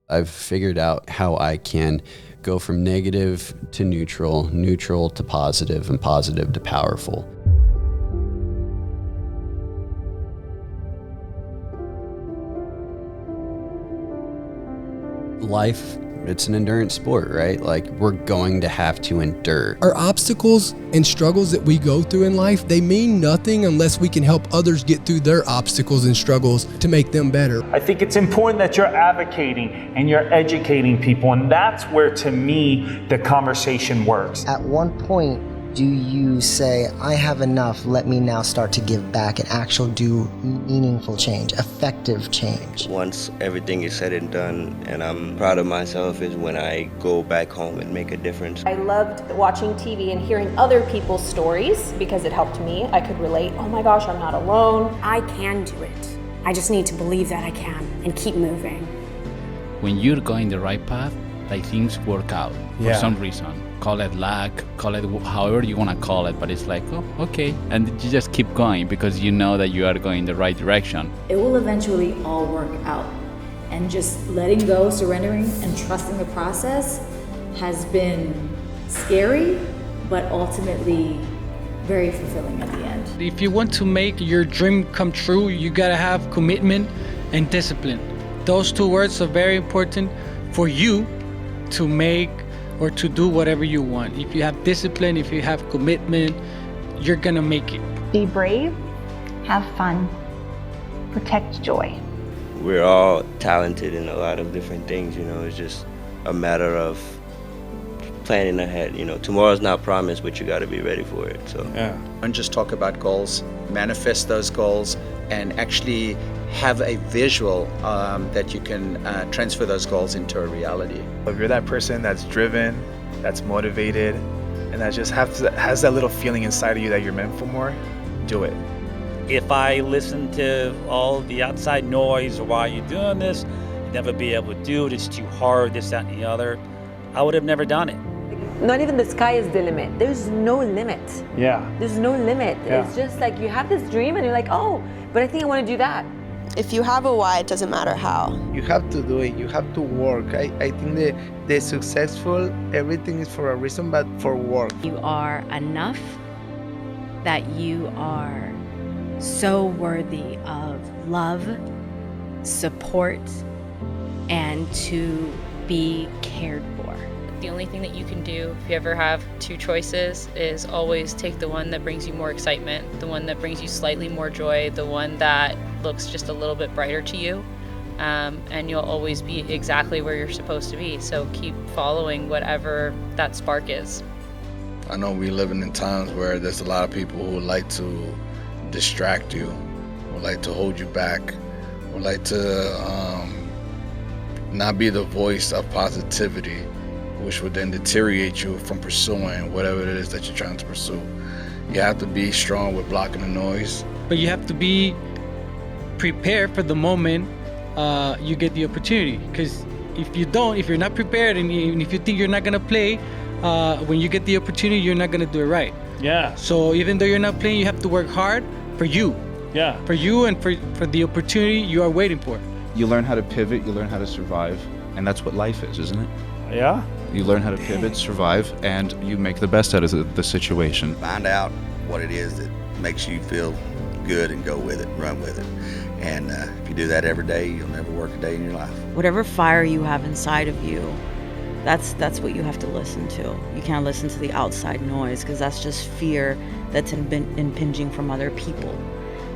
I've figured out how I can go from negative to neutral, neutral to positive, and positive to powerful. Life, it's an endurance sport, right? Like, we're going to have to endure. Our obstacles and struggles that we go through in life, they mean nothing unless we can help others get through their obstacles and struggles to make them better. I think it's important that you're advocating and you're educating people, and that's where, to me, the conversation works. At one point, do you say, I have enough, let me now start to give back and actually do meaningful change, effective change? Once everything is said and done and I'm proud of myself is when I go back home and make a difference. I loved watching TV and hearing other people's stories because it helped me. I could relate, oh my gosh, I'm not alone. I can do it. I just need to believe that I can and keep moving. When you're going the right path, like, things work out for some reason. Call it luck, call it however you want to call it, but it's like, oh, okay. And you just keep going because you know that you are going the right direction. It will eventually all work out. And just letting go, surrendering, and trusting the process has been scary, but ultimately very fulfilling at the end. If you want to make your dream come true, you gotta have commitment and discipline. Those two words are very important for you to make or to do whatever you want. If you have discipline, if you have commitment, you're gonna make it. Be brave, have fun, protect joy. We're all talented in a lot of different things, it's just a matter of planning ahead. Tomorrow's not promised, but you gotta be ready for it, so. Yeah. And just talk about goals, manifest those goals, and actually have a visual that you can transfer those goals into a reality. If you're that person that's driven, that's motivated, and that just has that little feeling inside of you that you're meant for more, do it. If I listen to all the outside noise, or why you're doing this, you'll never be able to do it, it's too hard, this, that, and the other, I would have never done it. Not even the sky is the limit. There's no limit. Yeah. There's no limit. Yeah. It's just like you have this dream and you're like, oh, but I think I want to do that. If you have a why, it doesn't matter how. You have to do it, you have to work. I think the successful, everything is for a reason, but for work. You are enough, that you are so worthy of love, support, and to be cared for. The only thing that you can do if you ever have two choices is always take the one that brings you more excitement, the one that brings you slightly more joy, the one that looks just a little bit brighter to you, and you'll always be exactly where you're supposed to be. So keep following whatever that spark is. I know we're living in times where there's a lot of people who would like to distract you, would like to hold you back, would like to not be the voice of positivity, which would then deteriorate you from pursuing whatever it is that you're trying to pursue. You have to be strong with blocking the noise. But you have to be prepared for the moment you get the opportunity. Because if you're not prepared, and if you think you're not gonna play, when you get the opportunity, you're not gonna do it right. Yeah. So even though you're not playing, you have to work hard for you. Yeah. For you and for the opportunity you are waiting for. You learn how to pivot, you learn how to survive, and that's what life is, isn't it? Yeah. You learn how to pivot, survive, and you make the best out of the situation. Find out what it is that makes you feel good and go with it, run with it. And if you do that every day, you'll never work a day in your life. Whatever fire you have inside of you, that's what you have to listen to. You can't listen to the outside noise, because that's just fear that's impinging from other people.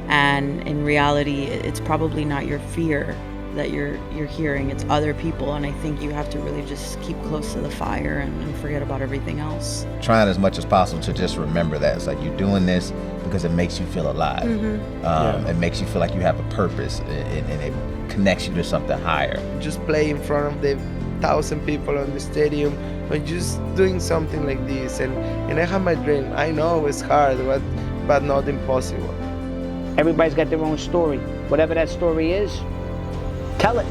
And in reality, it's probably not your fear that you're hearing, it's other people. And I think you have to really just keep close to the fire and forget about everything else. Trying as much as possible to just remember that it's like you're doing this because it makes you feel alive. It makes you feel like you have a purpose, and it connects you to something higher. Just play in front of the 1,000 people on the stadium, or just doing something like this, and I have my dream. I know it's hard, but not impossible. Everybody's got their own story. Whatever that story is, tell it.